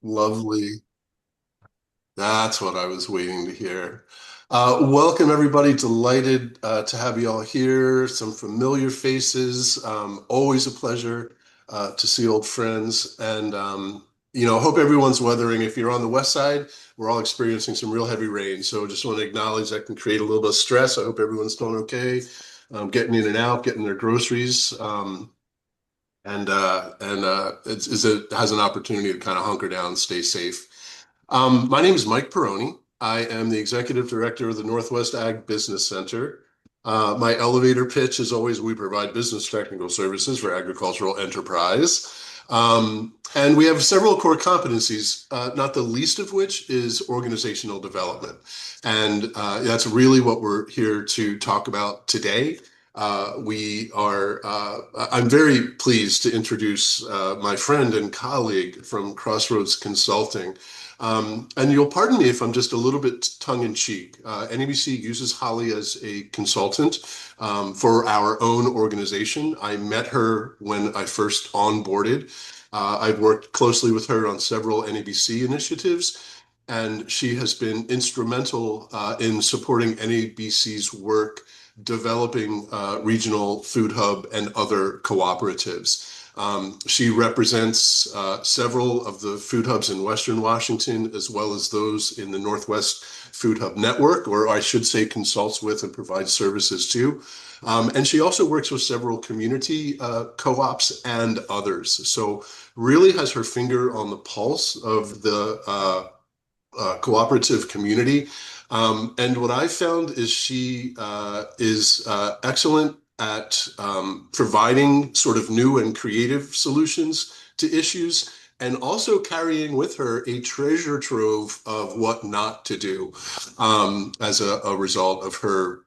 Lovely. That's what I was waiting to hear. Welcome, everybody. Delighted to have you all here. Some familiar faces. Always a pleasure to see old friends. And hope everyone's weathering. If you're on the west side, we're all experiencing some real heavy rain. So just want to acknowledge that can create a little bit of stress. I hope everyone's doing okay, getting in and out, getting their groceries. It has an opportunity to kind of hunker down and stay safe. My name is Mike Peroni. I am the executive director of the Northwest Ag Business Center. My elevator pitch is always we provide business technical services for agricultural enterprise. And we have several core competencies, not the least of which is organizational development. And that's really what we're here to talk about today. I'm very pleased to introduce my friend and colleague from Crossroads Consulting. And you'll pardon me if I'm just a little bit tongue-in-cheek. NABC uses Holly as a consultant for our own organization. I met her when I first onboarded. I've worked closely with her on several NABC initiatives, and she has been instrumental in supporting NABC's work developing regional food hub and other cooperatives. She represents several of the food hubs in Western Washington, as well as those in the Northwest Food Hub Network, or I should say consults with and provides services to. And she also works with several community co-ops and others. So really has her finger on the pulse of the cooperative community. And what I found is she is excellent at providing sort of new and creative solutions to issues, and also carrying with her a treasure trove of what not to do as a result of her,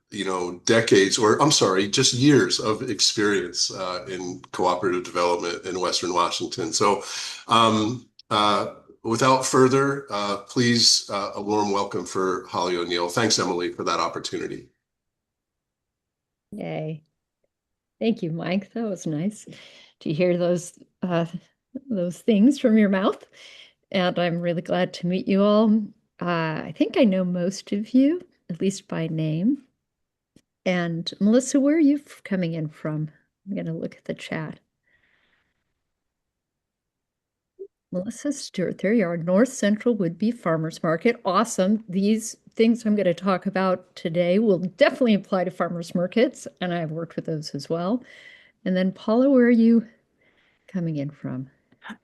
decades, or I'm sorry, just years of experience in cooperative development in Western Washington. So without further, please, a warm welcome for Holly O'Neill. Thanks, Emily, for that opportunity. Yay. Thank you, Mike. That was nice to hear those things from your mouth. And I'm really glad to meet you all. I think I know most of you, at least by name. And Melissa, where are you coming in from? I'm going to look at the chat. Melissa Stewart, there you are. North Central Would-Be Farmers Market. Awesome. These things I'm going to talk about today will definitely apply to farmers markets, and I've worked with those as well. And then Paula, where are you coming in from?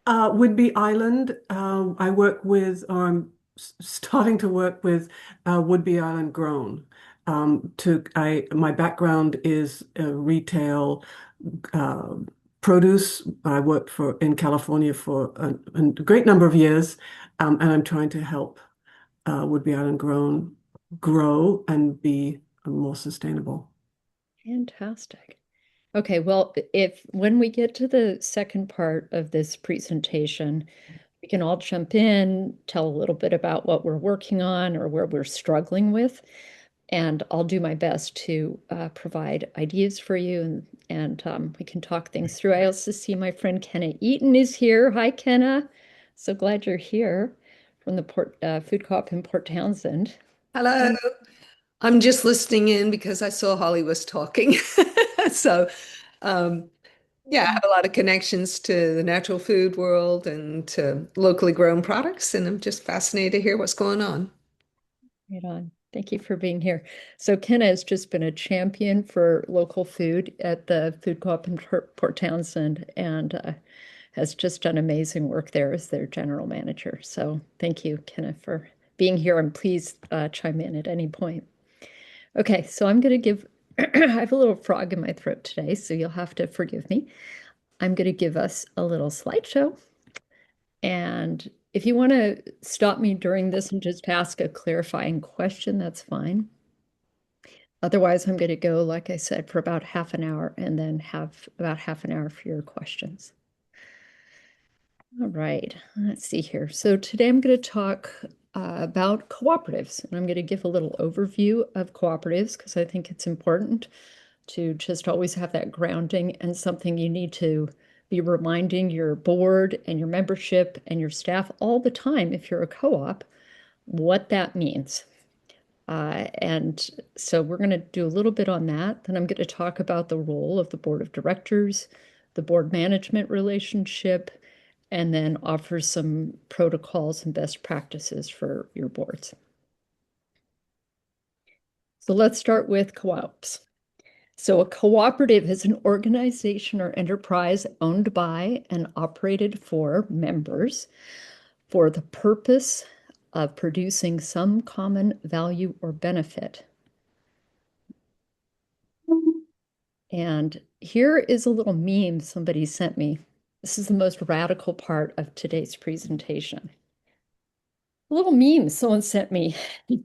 Whidbey Island. I work with, or I'm starting to work with Whidbey Island Grown. My background is retail uh, produce. I worked in California for a great number of years, and I'm trying to help Whidbey Island Grown grow and be more sustainable. Fantastic. Okay, well, if when we get to the second part of this presentation, we can all jump in, tell a little bit about what we're working on or where we're struggling with, and I'll do my best to provide ideas for you, and we can talk things through. I also see my friend Kenna Eaton is here. Hi, Kenna. So glad you're here from the Food Co-op in Port Townsend. Hello. I'm just listening in because I saw Holly was talking. So, yeah, I have a lot of connections to the natural food world and to locally grown products, and I'm just fascinated to hear what's going on. Right on. Thank you for being here. So Kenna has just been a champion for local food at the Food Co-op in Port Townsend and has just done amazing work there as their general manager. So thank you, Kenna, for being here, and please chime in at any point. Okay, so I'm going to give, I have a little frog in my throat today, so you'll have to forgive me. I'm going to give us a little slideshow. And if you want to stop me during this and just ask a clarifying question, that's fine. Otherwise, I'm going to go, like I said, for about half an hour and then have about half an hour for your questions. All right, let's see here. So today I'm going to talk about cooperatives, and I'm going to give a little overview of cooperatives because I think it's important to just always have that grounding and something you need to be reminding your board and your membership and your staff all the time, if you're a co-op, what that means. And so we're going to do a little bit on that. Then I'm going to talk about the role of the board of directors, the board management relationship, and then offer some protocols and best practices for your boards. So let's start with co-ops. So a cooperative is an organization or enterprise owned by and operated for members for the purpose of producing some common value or benefit. And here is a little meme somebody sent me. This is the most radical part of today's presentation. A little meme someone sent me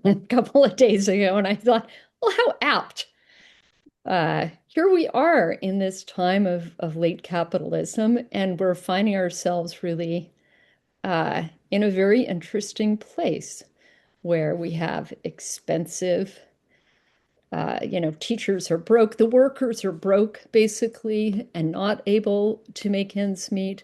a couple of days ago, and I thought, well, how apt. Here we are in this time of late capitalism, and we're finding ourselves really in a very interesting place where we have expensive, teachers are broke, the workers are broke basically, and not able to make ends meet,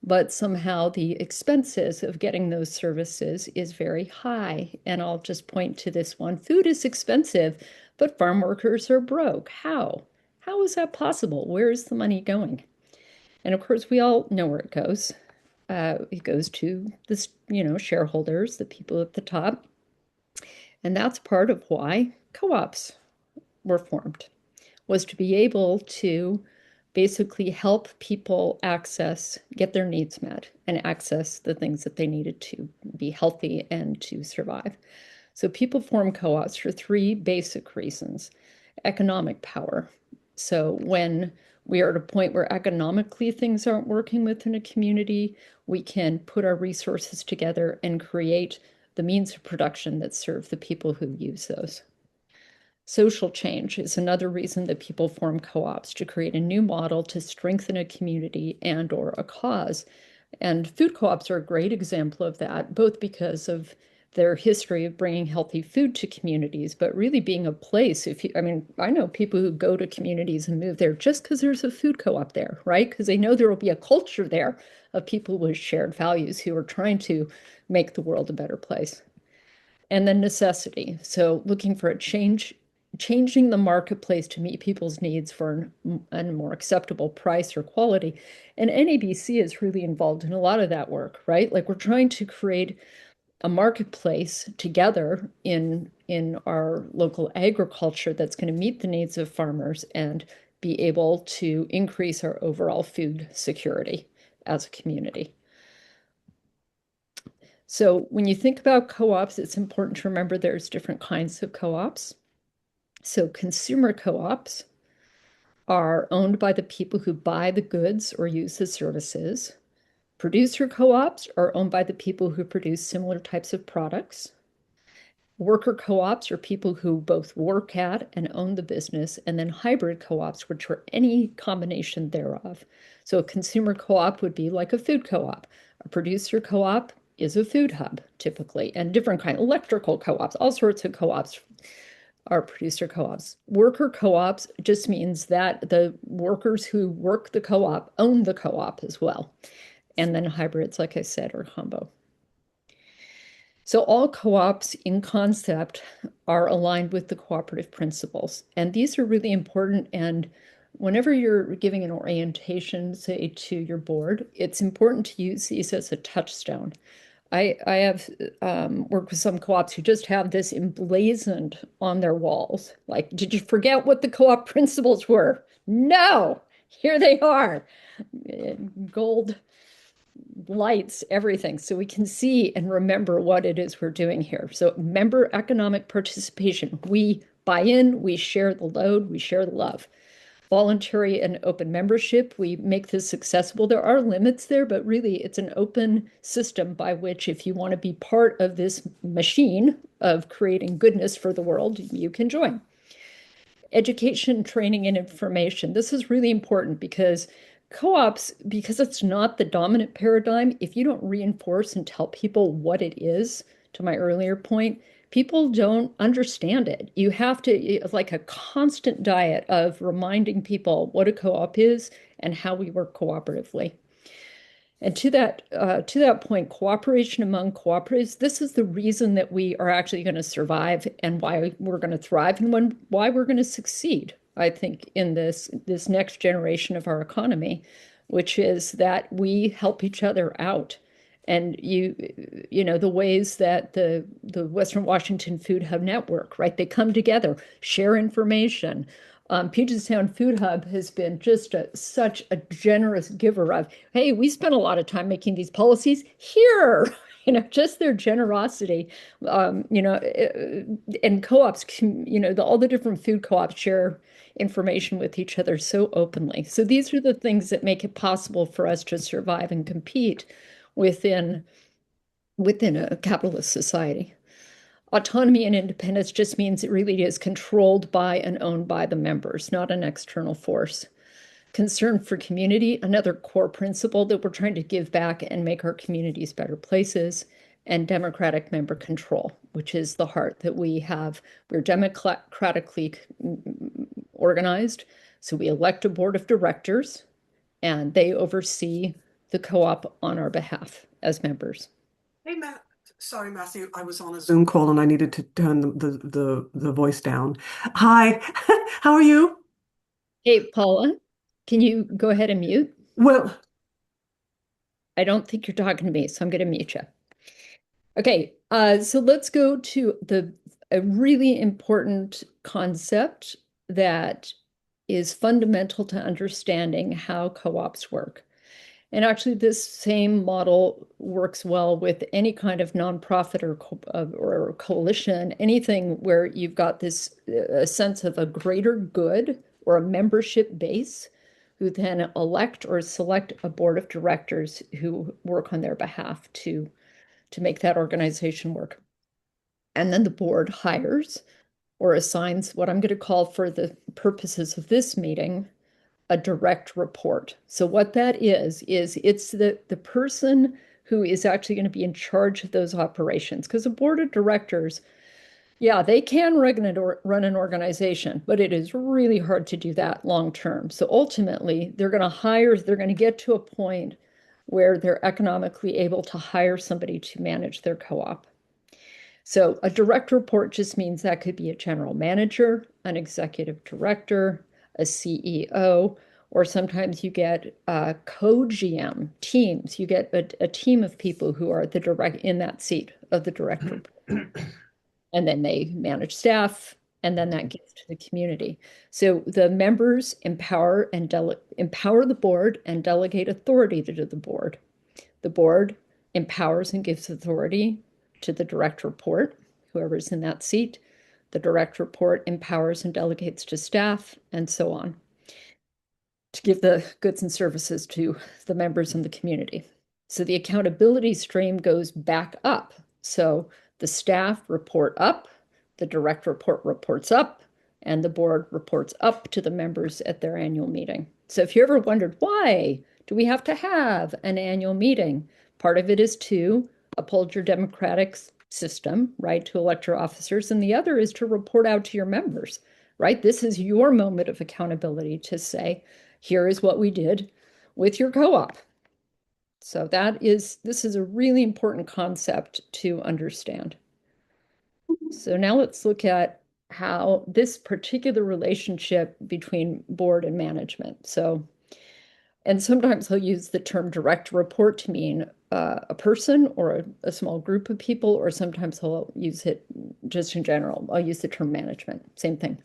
but somehow the expenses of getting those services is very high. And I'll just point to this one. Food is expensive, but farm workers are broke. How? How is that possible? Where is the money going? And of course, we all know where it goes. It goes to this, shareholders, the people at the top. And that's part of why co-ops were formed, was to be able to basically help people get their needs met and access the things that they needed to be healthy and to survive. So people form co-ops for three basic reasons. Economic power. So when we are at a point where economically things aren't working within a community, we can put our resources together and create the means of production that serve the people who use those. Social change is another reason that people form co-ops, to create a new model to strengthen a community and or a cause. And food co-ops are a great example of that, both because of their history of bringing healthy food to communities, but really being a place. I know people who go to communities and move there just because there's a food co-op there, right? Because they know there will be a culture there of people with shared values who are trying to make the world a better place. And then necessity. So looking for changing the marketplace to meet people's needs for a more acceptable price or quality. And NABC is really involved in a lot of that work, right? Like we're trying to create a marketplace together in our local agriculture that's going to meet the needs of farmers and be able to increase our overall food security as a community. So when you think about co-ops, it's important to remember there's different kinds of co-ops. So consumer co-ops are owned by the people who buy the goods or use the services. Producer co-ops are owned by the people who produce similar types of products. Worker co-ops are people who both work at and own the business, and then hybrid co-ops, which are any combination thereof. So a consumer co-op would be like a food co-op. A producer co-op is a food hub, typically, and different kind, electrical co-ops, all sorts of co-ops are producer co-ops. Worker co-ops just means that the workers who work the co-op own the co-op as well. And then hybrids, like I said, are combo. So all co-ops in concept are aligned with the cooperative principles. And these are really important. And whenever you're giving an orientation, say, to your board, it's important to use these as a touchstone. I have worked with some co-ops who just have this emblazoned on their walls. Like, did you forget what the co-op principles were? No, here they are. Gold lights, everything. So we can see and remember what it is we're doing here. So member economic participation. We buy in, we share the load, we share the love. Voluntary and open membership, we make this accessible. There are limits there, but really it's an open system by which, if you want to be part of this machine of creating goodness for the world, you can join. Education, training, and information. This is really important because co-ops, because it's not the dominant paradigm, if you don't reinforce and tell people what it is to my earlier point, people don't understand it. You have to, it's like a constant diet of reminding people what a co-op is and how we work cooperatively. And to that point, cooperation among cooperatives, this is the reason that we are actually going to survive and why we're going to thrive and why we're going to succeed, I think, in this next generation of our economy, which is that we help each other out. And you know, the ways that the Western Washington Food Hub Network, right? They come together, share information. Puget Sound Food Hub has been just such a generous giver of, hey, we spent a lot of time making these policies here. You know, just their generosity, you know, and co-ops, you know, all the different food co-ops share information with each other so openly. So these are the things that make it possible for us to survive and compete within a capitalist society. Autonomy and independence just means it really is controlled by and owned by the members, not an external force. Concern for community, another core principle that we're trying to give back and make our communities better places, and democratic member control, which is the heart that we have. We're democratically organized, so we elect a board of directors, and they oversee the co-op on our behalf as members. Hey, Matt. Sorry, Matthew. I was on a Zoom call and I needed to turn the voice down. Hi, how are you? Hey, Paula, can you go ahead and mute? Well, I don't think you're talking to me, so I'm going to mute you. Okay, so let's go to a really important concept that is fundamental to understanding how co-ops work. And actually, this same model works well with any kind of nonprofit or coalition, anything where you've got this a sense of a greater good or a membership base who then elect or select a board of directors who work on their behalf to make that organization work. And then the board hires or assigns what I'm going to call, for the purposes of this meeting, a direct report. So what that is it's the person who is actually going to be in charge of those operations. Because a board of directors, yeah, they can run an organization, but it is really hard to do that long term. So ultimately, they're going to get to a point where they're economically able to hire somebody to manage their co-op. So a direct report just means that could be a general manager, an executive director, a CEO, or sometimes you get co-GM teams. You get a team of people who are in that seat of the direct report. And then they manage staff, and then that gives to the community. So the members empower the board and delegate authority to the board. The board empowers and gives authority to the direct report, whoever's in that seat. The direct report empowers and delegates to staff, and so on, to give the goods and services to the members in the community. So the accountability stream goes back up. So the staff report up, the direct report reports up, and the board reports up to the members at their annual meeting. So if you ever wondered, why do we have to have an annual meeting? Part of it is to uphold your democratic system, right, to elect your officers, and the other is to report out to your members, right? This is your moment of accountability to say, here is what we did with your co-op. So this is a really important concept to understand. So now let's look at how this particular relationship between board and management. So, and sometimes I'll use the term direct report to mean a person or a small group of people, or sometimes I'll use it just in general. I'll use the term management, same thing.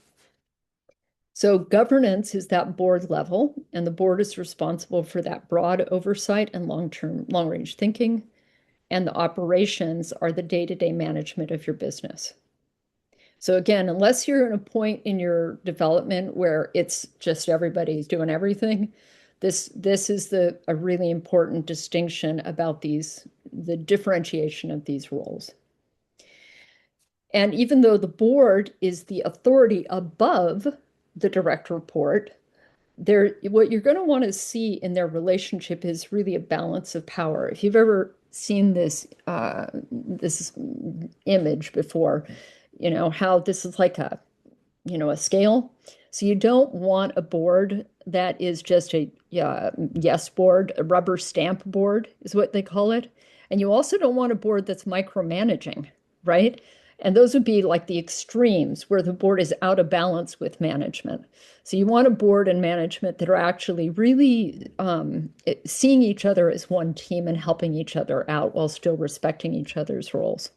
So governance is that board level, and the board is responsible for that broad oversight and long-range thinking, and the operations are the day-to-day management of your business. So again, unless you're at a point in your development where it's just everybody's doing everything, this is a really important distinction about the differentiation of these roles. And even though the board is the authority above the direct report, what you're going to want to see in their relationship is really a balance of power. If you've ever seen this image before, how this is like a scale. So you don't want a board that is just a yes board, a rubber stamp board is what they call it. And you also don't want a board that's micromanaging, right? And those would be like the extremes where the board is out of balance with management. So you want a board and management that are actually really seeing each other as one team and helping each other out while still respecting each other's roles.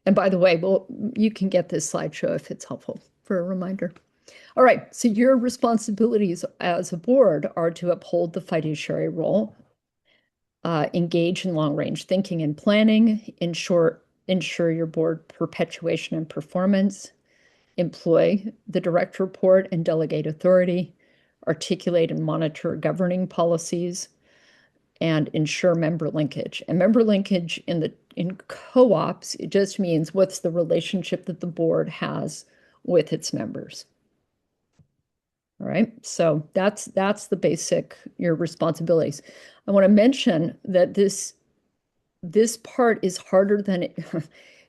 And by the way, well, you can get this slideshow if it's helpful for a reminder. All right, so your responsibilities as a board are to uphold the fiduciary role, engage in long-range thinking and planning, ensure your board perpetuation and performance, employ the direct report and delegate authority, articulate and monitor governing policies, and ensure member linkage. And member linkage in co-ops, it just means what's the relationship that the board has with its members. All right, so that's the basic, your responsibilities. I want to mention that this part is harder than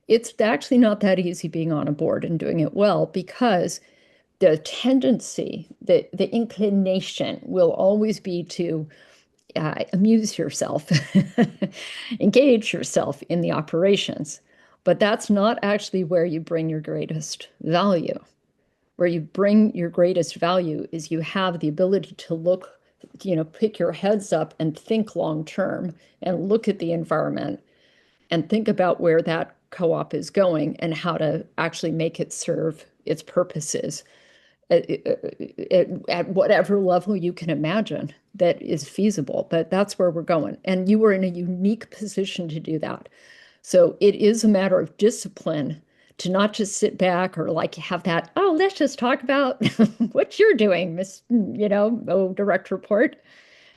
it's actually not that easy being on a board and doing it well, because the tendency, the inclination will always be to amuse yourself, engage yourself in the operations. But that's not actually where you bring your greatest value. Where you bring your greatest value is you have the ability to look, pick your heads up and think long term and look at the environment and think about where that co-op is going and how to actually make it serve its purposes at whatever level you can imagine that is feasible. But that's where we're going. And you are in a unique position to do that. So it is a matter of discipline to not just sit back or like have that, oh, let's just talk about what you're doing, Miss, direct report.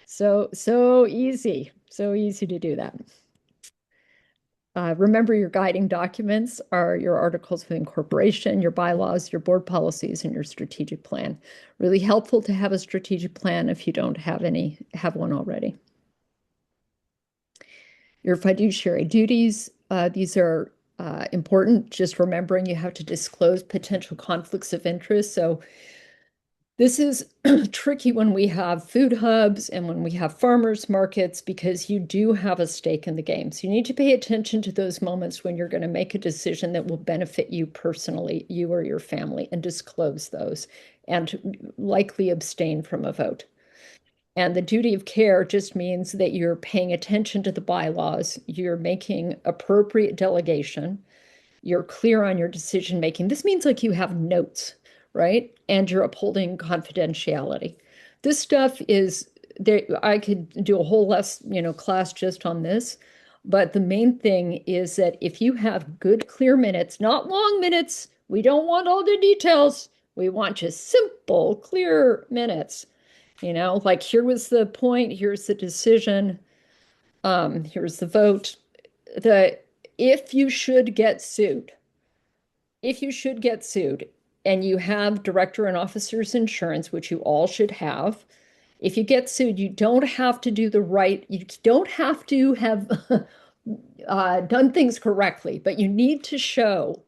So easy to do that. Remember, your guiding documents are your articles of incorporation, your bylaws, your board policies, and your strategic plan. Really helpful to have a strategic plan if you don't have one already. Your fiduciary duties, these are important. Just remembering you have to disclose potential conflicts of interest. So this is tricky when we have food hubs and when we have farmers markets, because you do have a stake in the game. So you need to pay attention to those moments when you're going to make a decision that will benefit you personally, you or your family, and disclose those and likely abstain from a vote. And the duty of care just means that you're paying attention to the bylaws, you're making appropriate delegation, you're clear on your decision making. This means like you have notes, right? And you're upholding confidentiality. This stuff is there. I could do a whole class just on this, but the main thing is that if you have good, clear minutes, not long minutes, we don't want all the details. We want just simple, clear minutes. Like here was the point, here's the decision, here's the vote. If you should get sued, and you have director and officer's insurance, which you all should have, if you get sued, you don't have to do you don't have to have done things correctly, but you need to show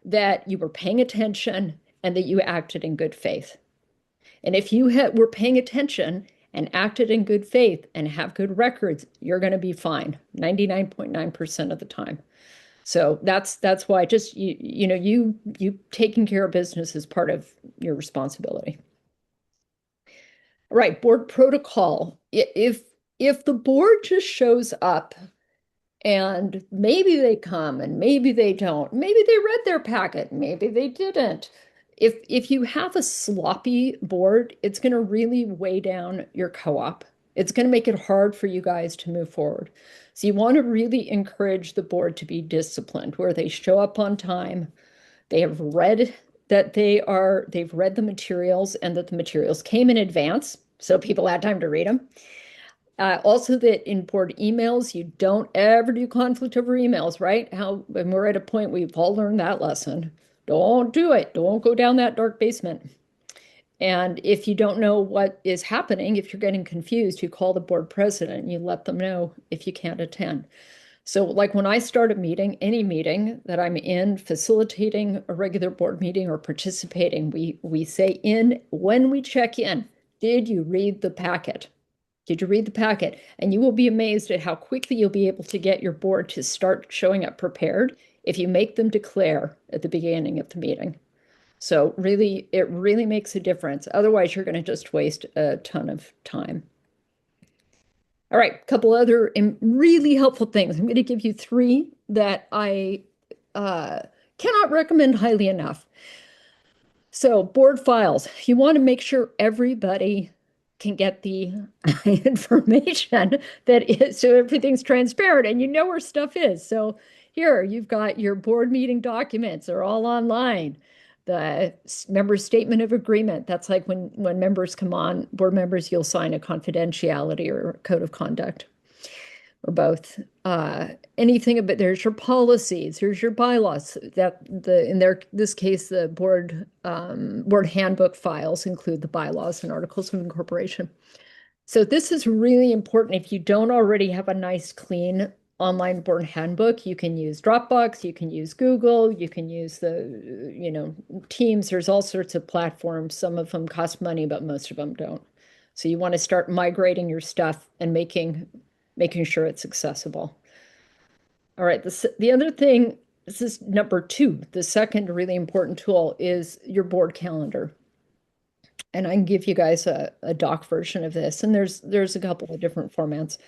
that you were paying attention and that you acted in good faith. And if you were paying attention and acted in good faith and have good records, you're going to be fine 99.9% of the time. So that's why just you taking care of business is part of your responsibility. All right, board protocol. If the board just shows up and maybe they come and maybe they don't, maybe they read their packet, maybe they didn't. If you have a sloppy board, it's going to really weigh down your co-op. It's going to make it hard for you guys to move forward. So you want to really encourage the board to be disciplined, where they show up on time. They have read they've read the materials and that the materials came in advance, so people had time to read them. Also that in board emails, you don't ever do conflict over emails, right? And we're at a point we've all learned that lesson. Don't do it. Don't go down that dark basement. And if you don't know what is happening, if you're getting confused, you call the board president and you let them know if you can't attend. So like when I start a meeting, any meeting that I'm in, facilitating a regular board meeting or participating, we say when we check in, did you read the packet? Did you read the packet? And you will be amazed at how quickly you'll be able to get your board to start showing up prepared if you make them declare at the beginning of the meeting. So really, it really makes a difference. Otherwise, you're going to just waste a ton of time. All right, a couple other really helpful things. I'm going to give you three that I cannot recommend highly enough. So board files, you want to make sure everybody can get the information that is, so everything's transparent and you know where stuff is. So here you've got your board meeting documents, they're all online. The member statement of agreement, that's like when members come on, board members, you'll sign a confidentiality or a code of conduct or both. Anything about, there's your policies, there's your bylaws. That this case, the board handbook files include the bylaws and articles of incorporation. So this is really important. If you don't already have a nice, clean online board handbook, you can use Dropbox, you can use Google, you can use the, Teams. There's all sorts of platforms. Some of them cost money, but most of them don't. So you want to start migrating your stuff and making sure it's accessible. All right, the other thing, this is number two, the second really important tool is your board calendar. And I can give you guys a doc version of this, and there's a couple of different formats.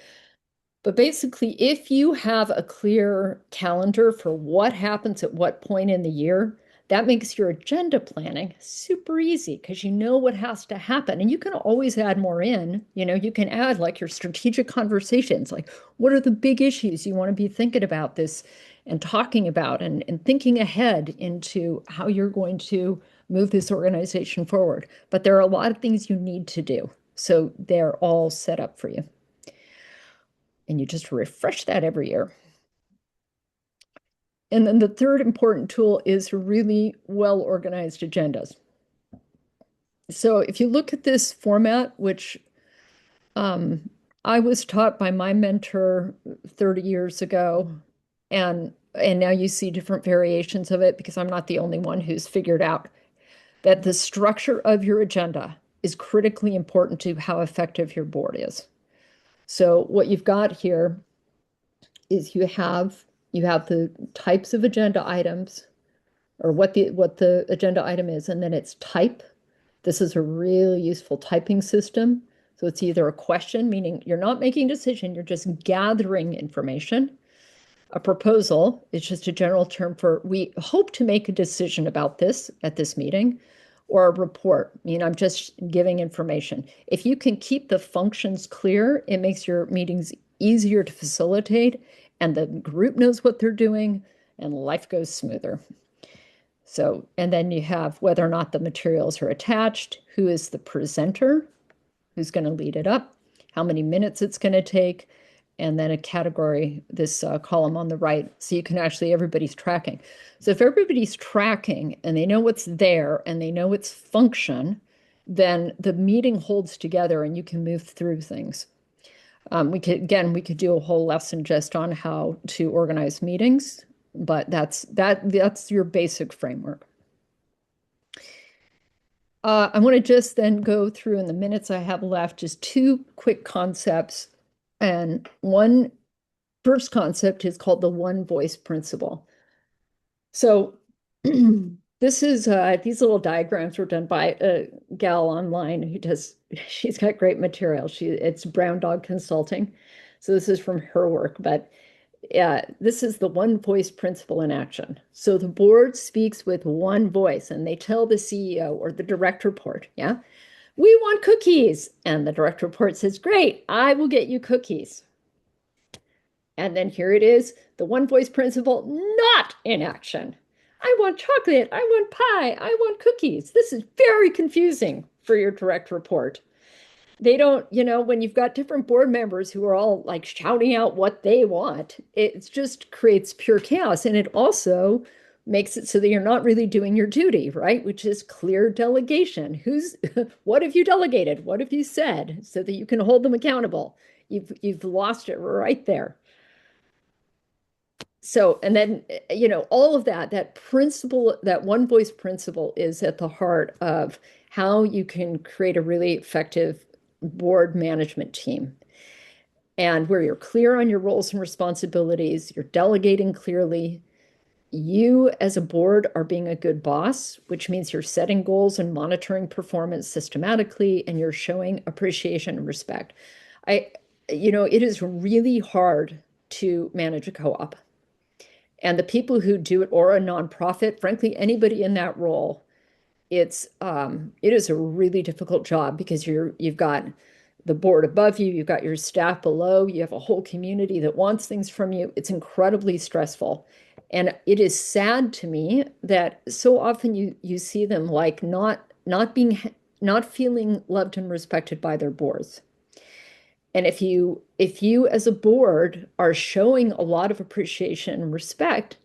But basically, if you have a clear calendar for what happens at what point in the year, that makes your agenda planning super easy because you know what has to happen. And you can always add more in. You can add like your strategic conversations, like what are the big issues you want to be thinking about this and talking about and thinking ahead into how you're going to move this organization forward. But there are a lot of things you need to do. So they're all set up for you. And you just refresh that every year. And then the third important tool is really well-organized agendas. So if you look at this format, which I was taught by my mentor 30 years ago, and now you see different variations of it because I'm not the only one who's figured out that the structure of your agenda is critically important to how effective your board is. So what you've got here is you have the types of agenda items or what the agenda item is, and then it's type. This is a really useful typing system. So it's either a question, meaning you're not making a decision, you're just gathering information. A proposal is just a general term for we hope to make a decision about this at this meeting, or a report. I'm just giving information. If you can keep the functions clear, it makes your meetings easier to facilitate and the group knows what they're doing and life goes smoother. So, and then you have whether or not the materials are attached, who is the presenter, who's going to lead it up, how many minutes it's going to take, and then a category, this column on the right, so you can actually, everybody's tracking. So if everybody's tracking and they know what's there and they know its function, then the meeting holds together and you can move through things. We could do a whole lesson just on how to organize meetings, but that's your basic framework. I want to just then go through in the minutes I have left, just two quick concepts. And one first concept is called the one voice principle. So this is these little diagrams were done by a gal online who she's got great material. It's Brown Dog Consulting. So this is from her work, but this is the one voice principle in action. So the board speaks with one voice and they tell the CEO or the direct report, we want cookies. And the direct report says, great, I will get you cookies. And then here it is, the one voice principle not in action. I want chocolate, I want pie, I want cookies. This is very confusing for your direct report. They don't, when you've got different board members who are all like shouting out what they want, it just creates pure chaos. And it also makes it so that you're not really doing your duty, right? Which is clear delegation. What have you delegated? What have you said so that you can hold them accountable? You've lost it right there. So, and then, all of that principle, that one voice principle is at the heart of how you can create a really effective board management team. And where you're clear on your roles and responsibilities, you're delegating clearly. You as a board are being a good boss, which means you're setting goals and monitoring performance systematically, and you're showing appreciation and respect. It is really hard to manage a co-op. And the people who do it, or a nonprofit, frankly, anybody in that role, it is a really difficult job because you've got the board above you, you've got your staff below, you have a whole community that wants things from you. It's incredibly stressful. And it is sad to me that so often you see them like not feeling loved and respected by their boards. And if you as a board are showing a lot of appreciation and respect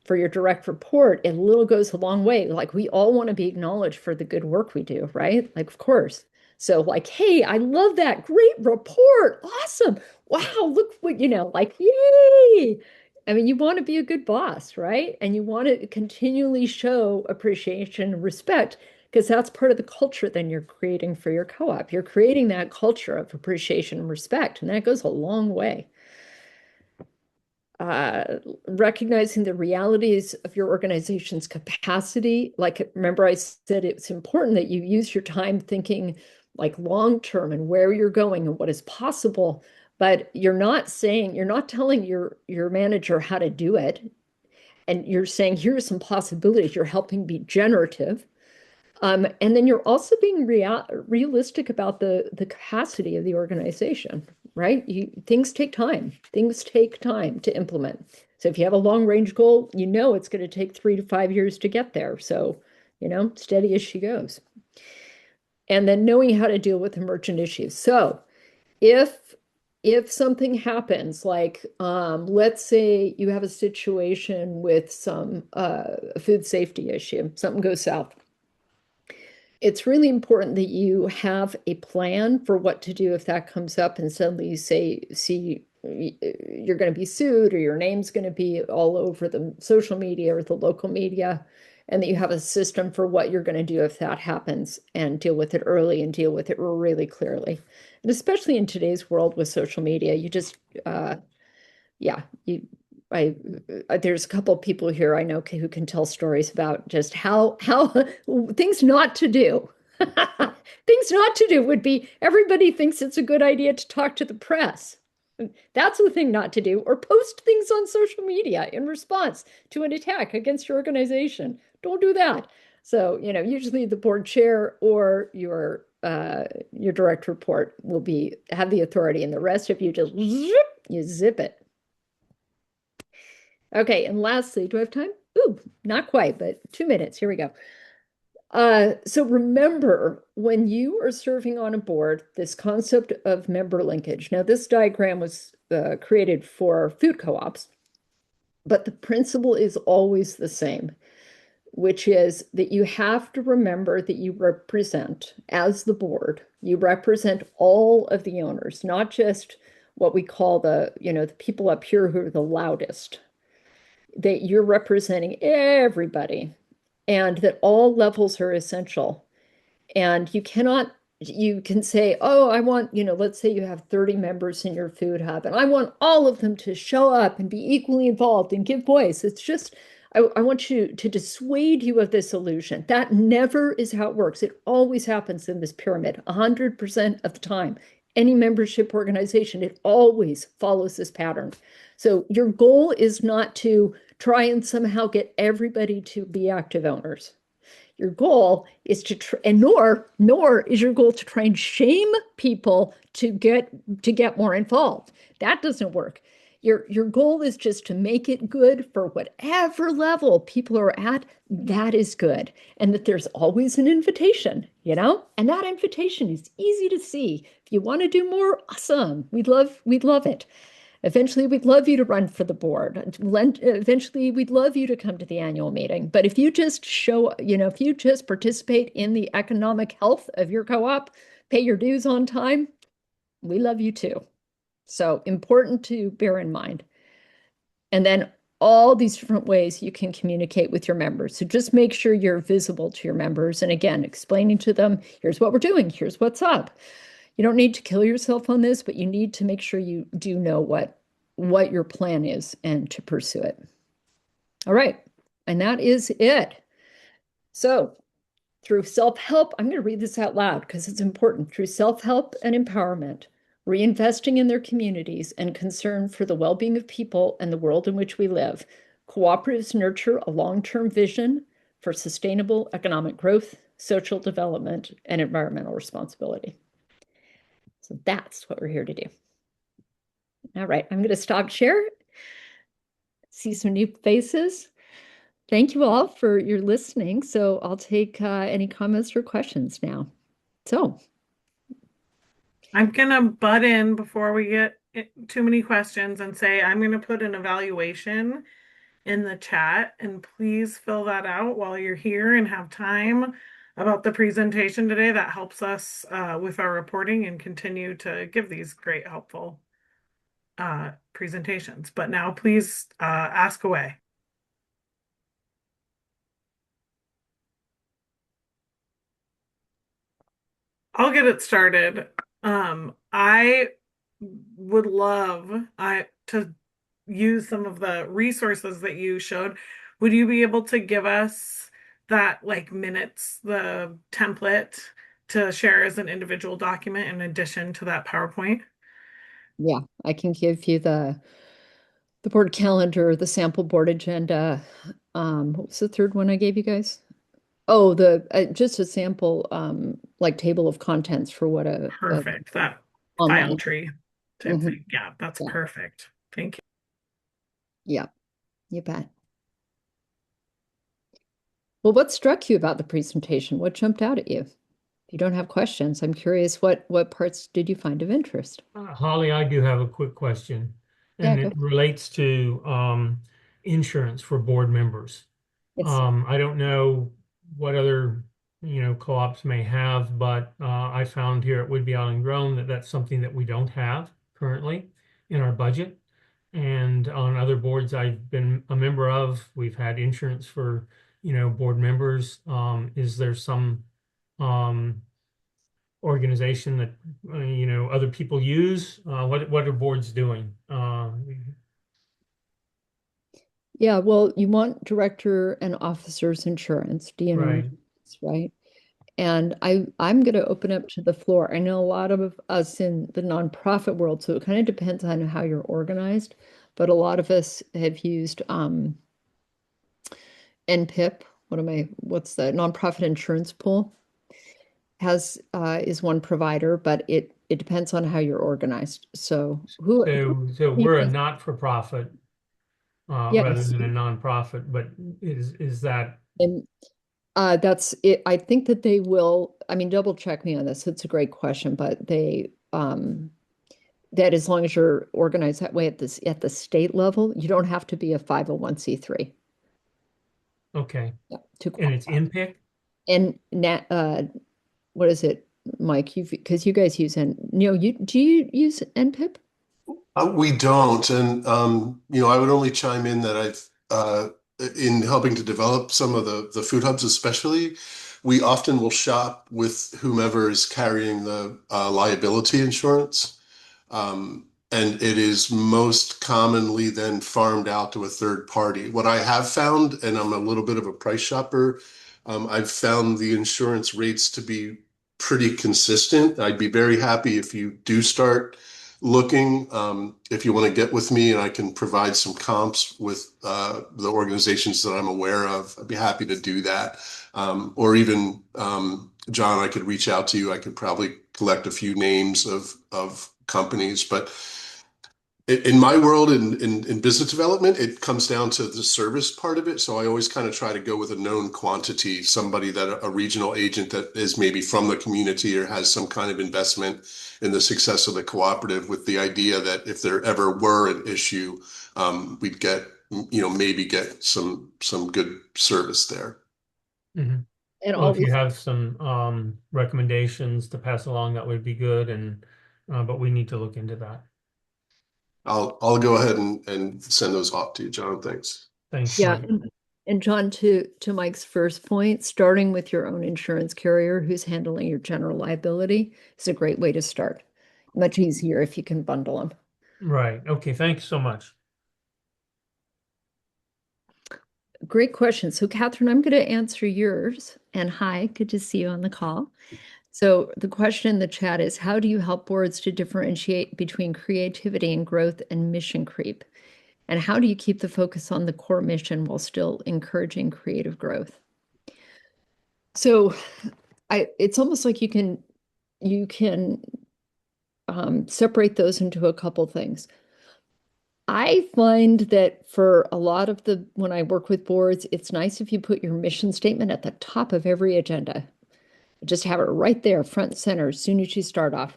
for your direct report, it little goes a long way. Like, we all want to be acknowledged for the good work we do, right? Like, of course. So like, hey, I love that. Great report. Awesome. Wow, look what, like, yay. I mean, you want to be a good boss, right? And you want to continually show appreciation and respect, because that's part of the culture then you're creating for your co-op. You're creating that culture of appreciation and respect, and that goes a long way. Recognizing the realities of your organization's capacity. Like, remember I said it's important that you use your time thinking like long-term and where you're going and what is possible, but you're not telling your manager how to do it. And you're saying, here are some possibilities. You're helping be generative. And then you're also being realistic about the capacity of the organization, right? Things take time. Things take time to implement. So if you have a long range goal, it's going to take 3 to 5 years to get there. So, steady as she goes. And then knowing how to deal with emergent issues. So if something happens, like let's say you have a situation with some food safety issue, something goes south. It's really important that you have a plan for what to do if that comes up, and suddenly you see you're going to be sued, or your name's going to be all over the social media or the local media, and that you have a system for what you're going to do if that happens, and deal with it early and deal with it really clearly. And especially in today's world with social media, you just, there's a couple of people here I know who can tell stories about just how things not to do. Things not to do would be, everybody thinks it's a good idea to talk to the press. That's the thing not to do, or post things on social media in response to an attack against your organization. Don't do that. So, usually the board chair or your direct report will have the authority, and the rest of you just zip it. Okay, and lastly, do I have time? Ooh, not quite, but 2 minutes. Here we go. So remember, when you are serving on a board, this concept of member linkage. Now, this diagram was created for food co-ops, but the principle is always the same, which is that you have to remember that you represent, as the board, you represent all of the owners, not just what we call the people up here who are the loudest. That you're representing everybody, and that all levels are essential. And you can say, oh, I want, let's say you have 30 members in your food hub, and I want all of them to show up and be equally involved and give voice. It's just, I want you to dissuade you of this illusion. That never is how it works. It always happens in this pyramid, 100% of the time. Any membership organization, it always follows this pattern. So your goal is not to try and somehow get everybody to be active owners. Your goal is nor is your goal to try and shame people to get more involved. That doesn't work. Your goal is just to make it good for whatever level people are at. That is good. And that there's always an invitation, and that invitation is easy to see. If you want to do more, awesome. We'd love it. Eventually, we'd love you to run for the board. Eventually, we'd love you to come to the annual meeting. But if you just if you just participate in the economic health of your co-op, pay your dues on time, we love you too. So important to bear in mind. And then all these different ways you can communicate with your members. So just make sure you're visible to your members. And again, explaining to them, here's what we're doing, here's what's up. You don't need to kill yourself on this, but you need to make sure you do know what your plan is and to pursue it. All right. And that is it. So through self-help, I'm going to read this out loud because it's important. Through self-help and empowerment, reinvesting in their communities, and concern for the well-being of people and the world in which we live, cooperatives nurture a long-term vision for sustainable economic growth, social development, and environmental responsibility. So that's what we're here to do. All right, I'm going to stop share. See some new faces. Thank you all for your listening. So I'll take any comments or questions now. So I'm gonna butt in before we get too many questions and say I'm gonna put an evaluation in the chat, and please fill that out while you're here and have time about the presentation today. That helps us with our reporting and continue to give these great, helpful presentations. But now please ask away. I'll get it started. I would love to use some of the resources that you showed. Would you be able to give us that like minutes, the template to share as an individual document in addition to that PowerPoint? yeah, I can give you the board calendar, the sample board agenda. What was the third one I gave you guys? Oh, the just a sample like table of contents for what a Perfect. That online. file tree type Mhm. thing. Yeah, that's Yeah. perfect. Thank you. Yeah, you bet. Well, what struck you about the presentation? What jumped out at you? If you don't have questions, I'm curious what parts did you find of interest? Holly, I do have a quick question, Yeah, and go. it relates to insurance for board members. Yes. I don't know what other, co-ops may have, but I found here at Woodby Island Grown that that's something that we don't have currently in our budget. And on other boards I've been a member of, we've had insurance for, board members. Is there some organization that other people use? What are boards doing? Yeah, well, you want director and officers insurance, D&O Right. insurance, right? And I'm going to open up to the floor. I know a lot of us in the nonprofit world, so it kind of depends on how you're organized, but a lot of us have used NPIP. What's the nonprofit insurance pool? Has is one provider, but it depends on how you're organized. So who So we're a not-for-profit rather yes. than a nonprofit, but is that And that's it. I think that they will, I mean, double check me on this. It's a great question, but that as long as you're organized that way at the state level, you don't have to be a 501c3. okay? Yeah, to And it's qualify. NPIC? And what is it, Mike? Because you guys use do you use NPIP? We don't, and I would only chime in that I've in helping to develop some of the food hubs, especially, we often will shop with whomever is carrying the liability insurance, and it is most commonly then farmed out to a third party. What I have found, and I'm a little bit of a price shopper, I've found the insurance rates to be pretty consistent. I'd be very happy if you do start looking, if you want to get with me and I can provide some comps with the organizations that I'm aware of, I'd be happy to do that. Or even, John, I could reach out to you. I could probably collect a few names of companies, but In my world, in business development, it comes down to the service part of it. So I always kind of try to go with a known quantity, somebody that a regional agent that is maybe from the community or has some kind of investment in the success of the cooperative, with the idea that if there ever were an issue, we'd get, maybe get some good service there. Mhm. And Well, if you always, have some recommendations to pass along, that would be good. And but we need to look into that. I'll go ahead and send those off to you, John. Thanks. Thanks, yeah. Mike. And John, to Mike's first point, starting with your own insurance carrier who's handling your general liability is a great way to start. Much easier if you can bundle them. Right. Okay. Thanks so much. Great question. So, Catherine, I'm going to answer yours. And hi, good to see you on the call. So, the question in the chat is, how do you help boards to differentiate between creativity and growth and mission creep? And how do you keep the focus on the core mission while still encouraging creative growth? So, it's almost like you can separate those into a couple things. I find that for a lot of when I work with boards, it's nice if you put your mission statement at the top of every agenda. Just have it right there, front and center, as soon as you start off.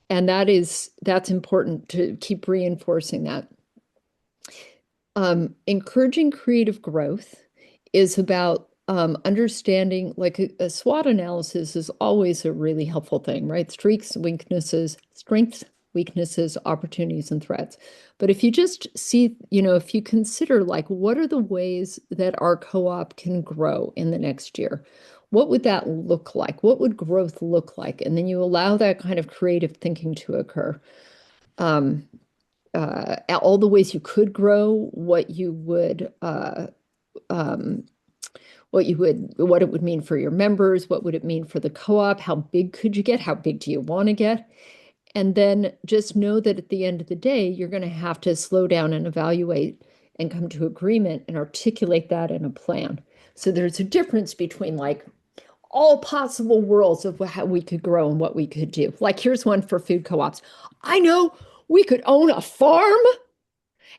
And that's important to keep reinforcing that. Encouraging creative growth is about understanding, like a SWOT analysis is always a really helpful thing, right? Strengths, weaknesses, opportunities, and threats. But if you just see, if you consider like what are the ways that our co-op can grow in the next year? What would that look like? What would growth look like? And then you allow that kind of creative thinking to occur. All the ways you could grow, what it would mean for your members, what would it mean for the co-op, how big could you get, how big do you want to get? And then just know that at the end of the day, you're going to have to slow down and evaluate and come to agreement and articulate that in a plan. So there's a difference between like all possible worlds of how we could grow and what we could do. Like here's one for food co-ops. I know we could own a farm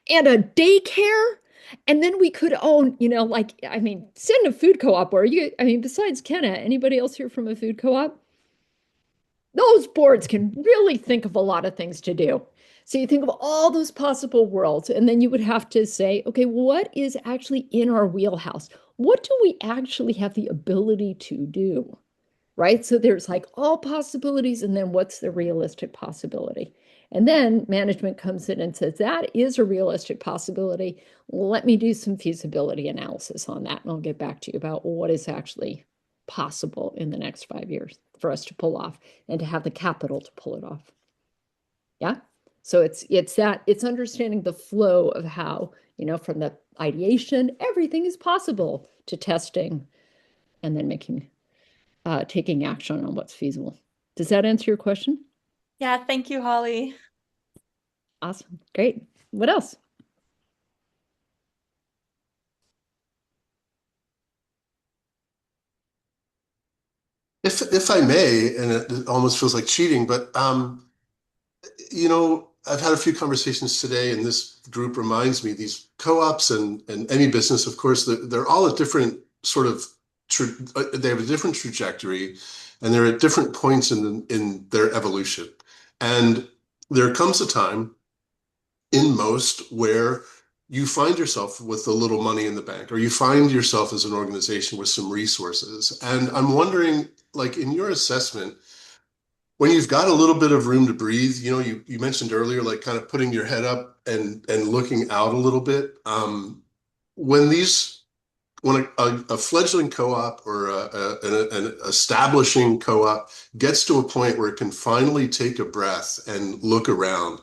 and a daycare. And then we could own, send a food co-op or besides Kenna, anybody else here from a food co-op? Those boards can really think of a lot of things to do. So you think of all those possible worlds, and then you would have to say, okay, what is actually in our wheelhouse? What do we actually have the ability to do? Right? So there's like all possibilities, and then what's the realistic possibility? And then management comes in and says, that is a realistic possibility. Let me do some feasibility analysis on that, and I'll get back to you about what is actually possible in the next 5 years for us to pull off and to have the capital to pull it off. Yeah. So it's understanding the flow of how, from the ideation, everything is possible to testing and then taking action on what's feasible. Does that answer your question? Yeah, thank you, Holly. Awesome. Great. What else? If I may, and it almost feels like cheating, but I've had a few conversations today, and this group reminds me these co-ops and any business, of course, they're all at different sort of they have a different trajectory, and they're at different points in their evolution. And there comes a time in most where you find yourself with a little money in the bank, or you find yourself as an organization with some resources. And I'm wondering, like in your assessment, when you've got a little bit of room to breathe, you mentioned earlier, like kind of putting your head up and looking out a little bit. When a fledgling co-op or an establishing co-op gets to a point where it can finally take a breath and look around,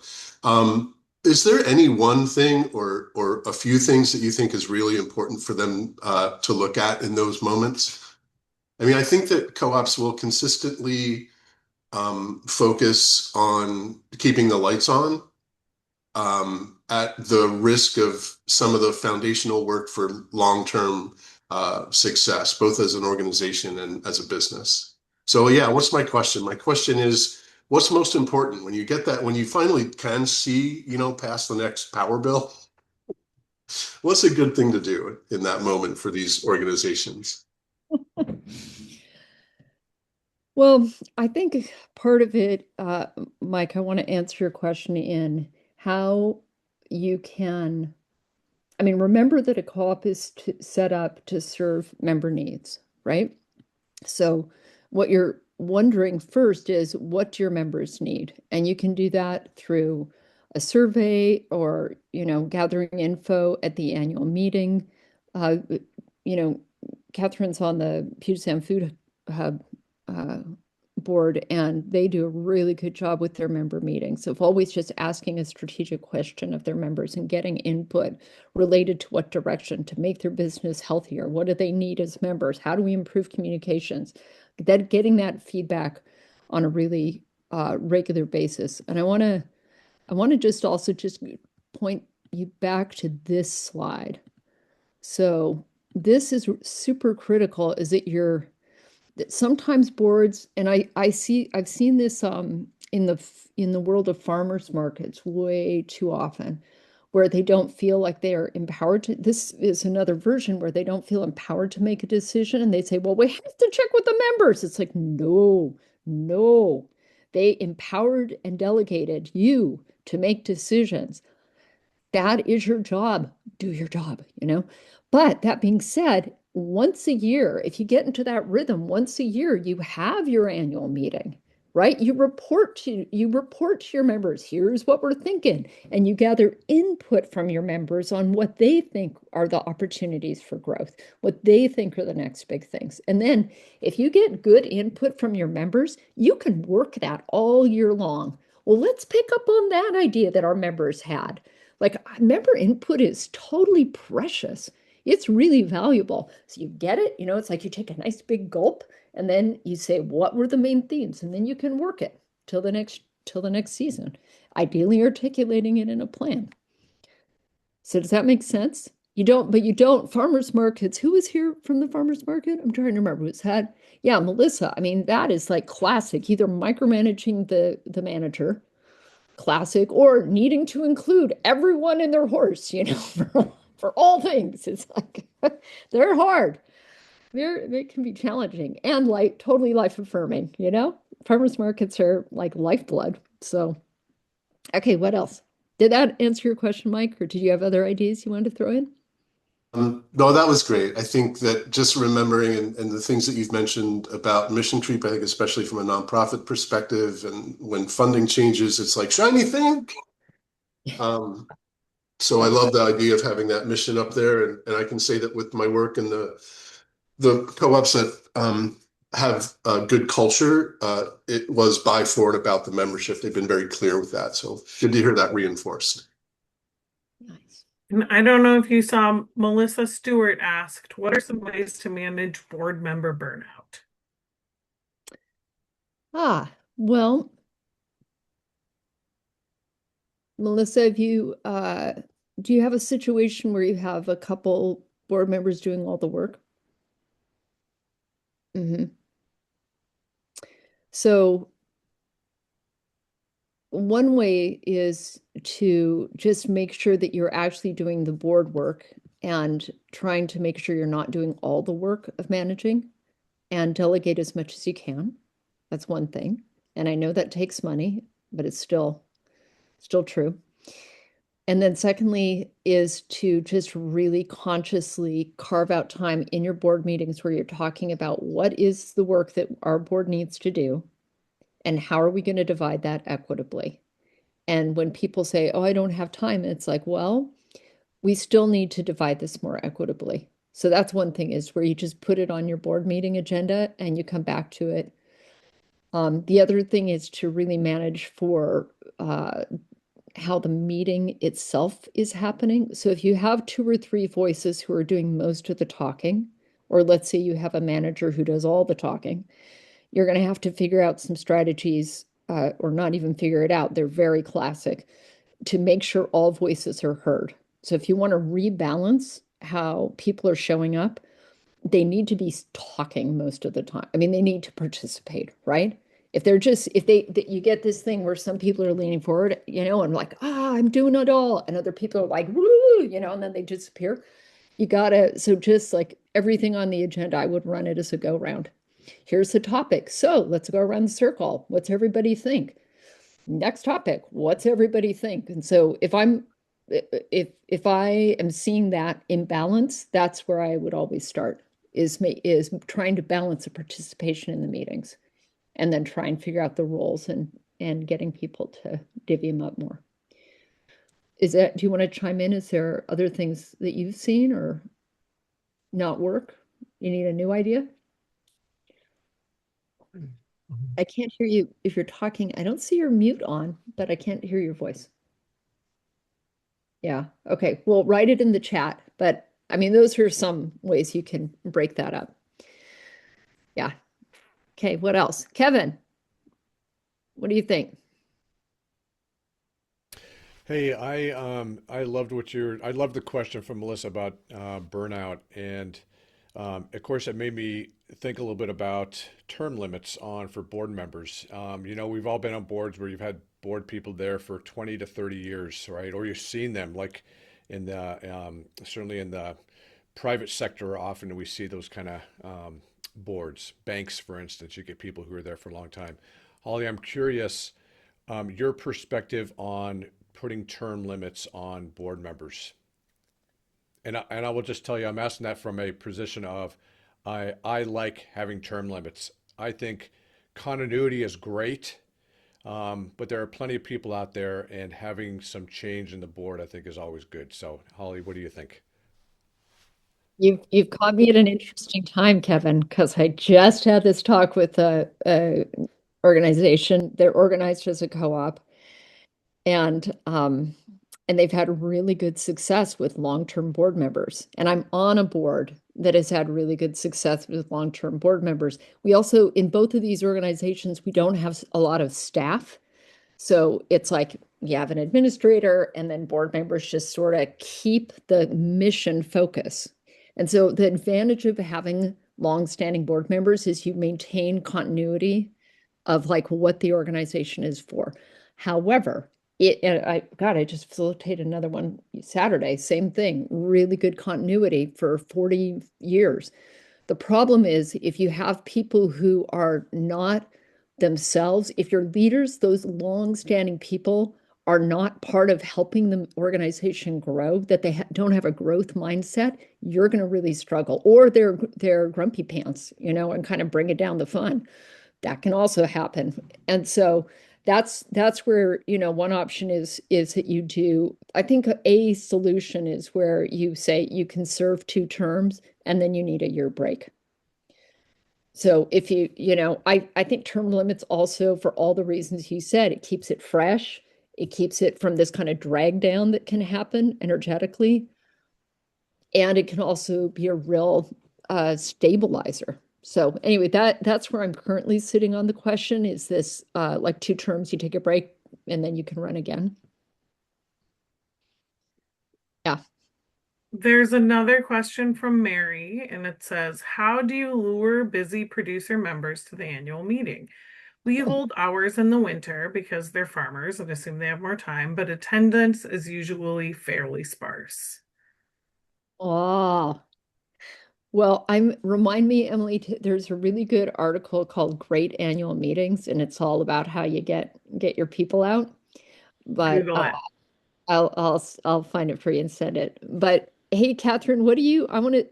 is there any one thing or a few things that you think is really important for them to look at in those moments? I mean, I think that co-ops will consistently focus on keeping the lights on at the risk of some of the foundational work for long-term success, both as an organization and as a business. So yeah, what's my question? My question is, What's most important when you get that, when you finally can see, past the next power bill? What's a good thing to do in that moment for these organizations? Well, I think part of it, Mike, I want to answer your question in how you can, I mean, remember that a co-op is set up to serve member needs, right? So what you're wondering first is what do your members need? And you can do that through a survey or, gathering info at the annual meeting. Uh, you know, Catherine's on the Puget Sound Food Hub board, and they do a really good job with their member meetings of always just asking a strategic question of their members and getting input related to what direction to make their business healthier. What do they need as members? How do we improve communications? That getting that feedback on a really regular basis. And I want to just also just point you back to this slide. So this is super critical, is that sometimes boards, and I've seen this in the world of farmers markets way too often, where they don't feel like they are empowered to. This is another version where they don't feel empowered to make a decision, and they say, "Well, we have to check with the members." It's like, no, no, they empowered and delegated you to make decisions. That is your job. Do your job. But that being said, once a year, if you get into that rhythm, once a year, you have your annual meeting, right? You report to your members, here's what we're thinking, and you gather input from your members on what they think are the opportunities for growth, what they think are the next big things. And then if you get good input from your members, you can work that all year long. Well, let's pick up on that idea that our members had. Like, member input is totally precious. It's really valuable. So you get it, it's like you take a nice big gulp and then you say, what were the main themes? And then you can work it till the next season, ideally articulating it in a plan. So does that make sense? Farmers markets. Who was here from the farmers market? I'm trying to remember who's had. Yeah, Melissa. I mean, that is like classic, either micromanaging the manager, classic, or needing to include everyone in their horse, for all things. It's like they're hard. They can be challenging and like totally life affirming. Farmers markets are like lifeblood. So, okay, what else? Did that answer your question, Mike, or did you have other ideas you wanted to throw in? No, that was great. I think that just remembering and the things that you've mentioned about mission creep, I think especially from a nonprofit perspective, and when funding changes, it's like shiny thing. So I love the idea of having that mission up there, and I can say that with my work in the co-ops that have a good culture, it was by, for, and about the membership. They've been very clear with that. So good to hear that reinforced. Nice. And I don't know if you saw Melissa Stewart asked, what are some ways to manage board member burnout? Well, Melissa, do you have a situation where you have a couple board members doing all the work? So one way is to just make sure that you're actually doing the board work and trying to make sure you're not doing all the work of managing, and delegate as much as you can. That's one thing. And I know that takes money, but it's still true. And then secondly is to just really consciously carve out time in your board meetings where you're talking about what is the work that our board needs to do and how are we going to divide that equitably. And when people say, oh, I don't have time, it's like, well, we still need to divide this more equitably. So that's one thing, is where you just put it on your board meeting agenda and you come back to it. The other thing is to really manage for how the meeting itself is happening. So if you have 2 or 3 voices who are doing most of the talking, or let's say you have a manager who does all the talking, you're going to have to figure out some strategies, or not even figure it out. They're very classic, to make sure all voices are heard. So if you want to rebalance how people are showing up, they need to be talking most of the time. I mean, they need to participate, right? If they're just, if they, that you get this thing where some people are leaning forward, and like, I'm doing it all. And other people are like, woo, and then they disappear. So just like everything on the agenda, I would run it as a go round. Here's the topic. So let's go around the circle. What's everybody think? Next topic. What's everybody think? And so if I am seeing that imbalance, that's where I would always start is trying to balance the participation in the meetings and then try and figure out the roles and getting people to divvy them up more. Do you want to chime in? Is there other things that you've seen or not work? You need a new idea? I can't hear you if you're talking. I don't see your mute on, but I can't hear your voice. Yeah. Okay. Well, write it in the chat, but I mean, those are some ways you can break that up. Yeah. Okay. What else? Kevin, what do you think? Hey, I loved I loved the question from Melissa about burnout, and of course, it made me think a little bit about term limits on for board members. We've all been on boards where you've had board people there for 20 to 30 years, right? Or you've seen them, like in the certainly in the private sector. Often we see those kind of boards, banks, for instance. You get people who are there for a long time. Holly, I'm curious your perspective on putting term limits on board members. And I will just tell you, I'm asking that from a position of I like having term limits. I think continuity is great, but there are plenty of people out there, and having some change in the board, I think, is always good. So, Holly, what do you think? You've caught me at an interesting time, Kevin, because I just had this talk with a organization. They're organized as a co-op, and they've had really good success with long-term board members. And I'm on a board that has had really good success with long-term board members. We also, in both of these organizations, we don't have a lot of staff. So it's like you have an administrator and then board members just sort of keep the mission focus. And so the advantage of having long-standing board members is you maintain continuity of like what the organization is for. However, I just facilitated another one Saturday, same thing, really good continuity for 40 years. The problem is if you have people who are not themselves, if your leaders, those long-standing people are not part of helping the organization grow, that they don't have a growth mindset, you're going to really struggle. Or they're grumpy pants, and kind of bring it down the fun. That can also happen. And so that's where, one option is that you do, I think a solution is where you say you can serve 2 terms and then you need a year break. So if I think term limits also, for all the reasons you said, it keeps it fresh. It keeps it from this kind of drag down that can happen energetically. And it can also be a real stabilizer. So anyway, that's where I'm currently sitting on the question. Is this like 2 terms, you take a break and then you can run again? Yeah. There's another question from Mary, and it says, how do you lure busy producer members to the annual meeting? We hold hours in the winter because they're farmers and assume they have more time, but attendance is usually fairly sparse. Oh, well, remind me, Emily, there's a really good article called Great Annual Meetings, and it's all about how you get your people out. But Google it. I'll find it for you and send it. But hey, Catherine,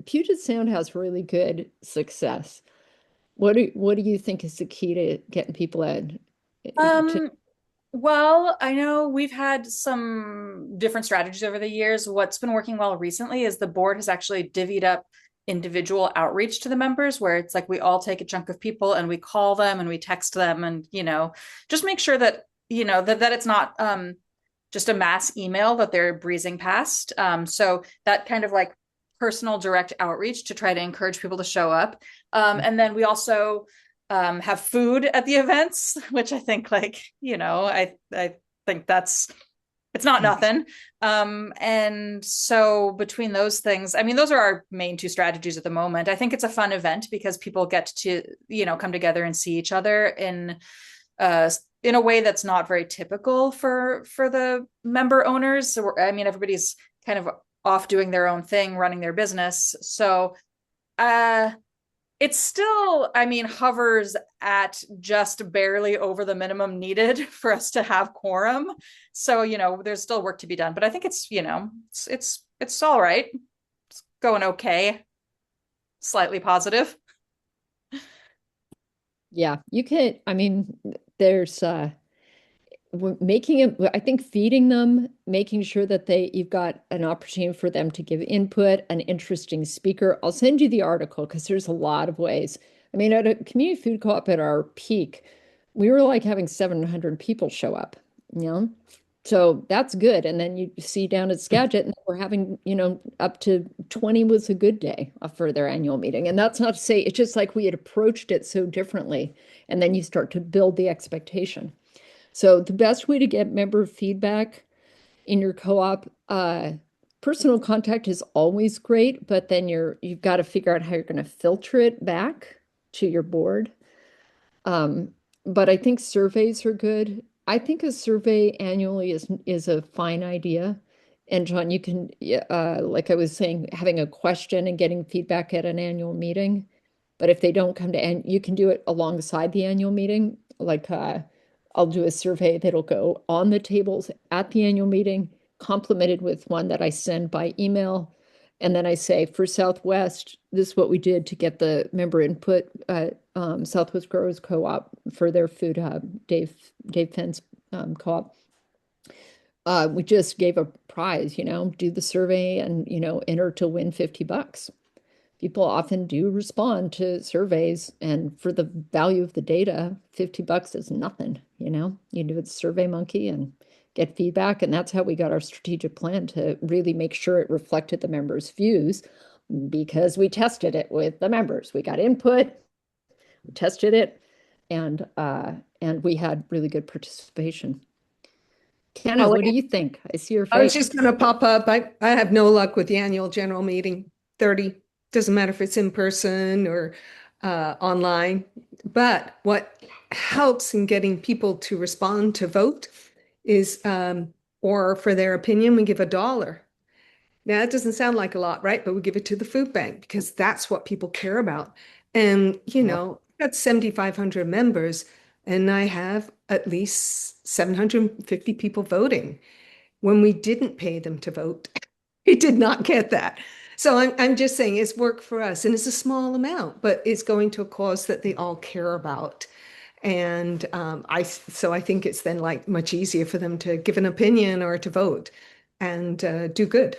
Puget Sound has really good success. What do you think is the key to getting people in? Well, I know we've had some different strategies over the years. What's been working well recently is the board has actually divvied up individual outreach to the members, where it's like we all take a chunk of people and we call them and we text them and, just make sure that, that it's not just a mass email that they're breezing past. So that kind of like personal direct outreach to try to encourage people to show up. And then we also have food at the events, which I think I think it's not nothing. And so between those things, I mean, those are our main 2 strategies at the moment. I think it's a fun event because people get to, come together and see each other in in a way that's not very typical for the member owners. So I mean, everybody's kind of off doing their own thing, running their business. So it's still, I mean, hovers at just barely over the minimum needed for us to have quorum. So, you know, there's still work to be done, but I think it's, you know, it's all right. It's going okay. Slightly positive. Yeah, you can, I mean, there's making it, I think feeding them, making sure that you've got an opportunity for them to give input, an interesting speaker. I'll send you the article because there's a lot of ways. I mean, at a community food co-op at our peak, we were like having 700 people show up, you know? So that's good. And then you see down at Skagit, and we're having, you know, up to 20 was a good day for their annual meeting. And that's not to say, it's just like we had approached it so differently. And then you start to build the expectation. So the best way to get member feedback in your co-op, personal contact is always great, but then you've got to figure out how you're going to filter it back to your board. But I think surveys are good. I think a survey annually is a fine idea. And John, you can, like I was saying, having a question and getting feedback at an annual meeting. But if they don't come to, and you can do it alongside the annual meeting, like I'll do a survey that'll go on the tables at the annual meeting, complemented with one that I send by email. And then I say, for Southwest, this is what we did to get the member input, Southwest Growers Co-op for their food hub, Dave Fenn's co-op. We just gave a prize, you know, do the survey and, you know, enter to win $50. People often do respond to surveys, and for the value of the data, $50 is nothing, you know? You do a Survey Monkey and get feedback, and that's how we got our strategic plan to really make sure it reflected the members' views, because we tested it with the members. We got input, we tested it, and we had really good participation. Kenna, what do you think? I see your face. I was just going to pop up. I have no luck with the annual general meeting. 30, doesn't matter if it's in person or online. But what helps in getting people to respond to vote is, or for their opinion, we give $1. Now, that doesn't sound like a lot, right? But we give it to the food bank because that's what people care about. And, you know, I've got 7,500 members, and I have at least 750 people voting. When we didn't pay them to vote, we did not get that. So I'm just saying it's work for us, and it's a small amount, but it's going to a cause that they all care about. And so I think it's then like much easier for them to give an opinion or to vote and do good.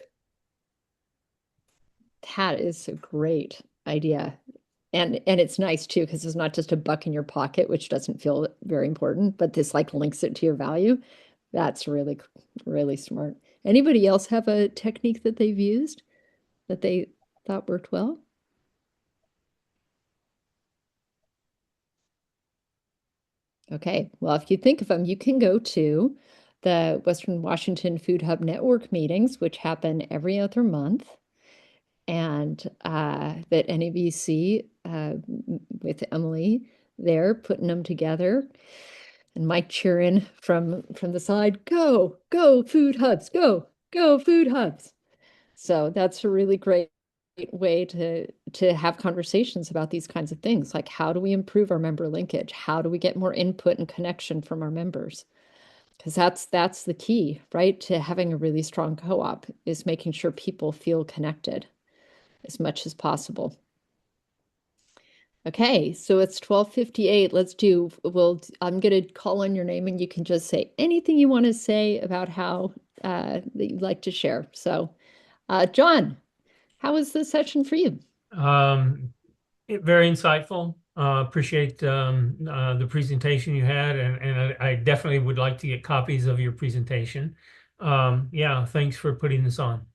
That is a great idea. And it's nice too, because it's not just a buck in your pocket, which doesn't feel very important, but this like links it to your value. That's really, really smart. Anybody else have a technique that they've used that they thought worked well? Okay, well, if you think of them, you can go to the Western Washington Food Hub Network meetings, which happen every other month, and that NABC with Emily there putting them together, and Mike cheering from the side, go food hubs, go food hubs. So that's a really great way to have conversations about these kinds of things, like how do we improve our member linkage? How do we get more input and connection from our members? Because that's the key, right? To having a really strong co-op is making sure people feel connected as much as possible. Okay, so it's 12:58. I'm going to call on your name, and you can just say anything you want to say about how that you'd like to share. So, John, how was the session for you? Very insightful. Appreciate the presentation you had, and I definitely would like to get copies of your presentation. Yeah, thanks for putting this on.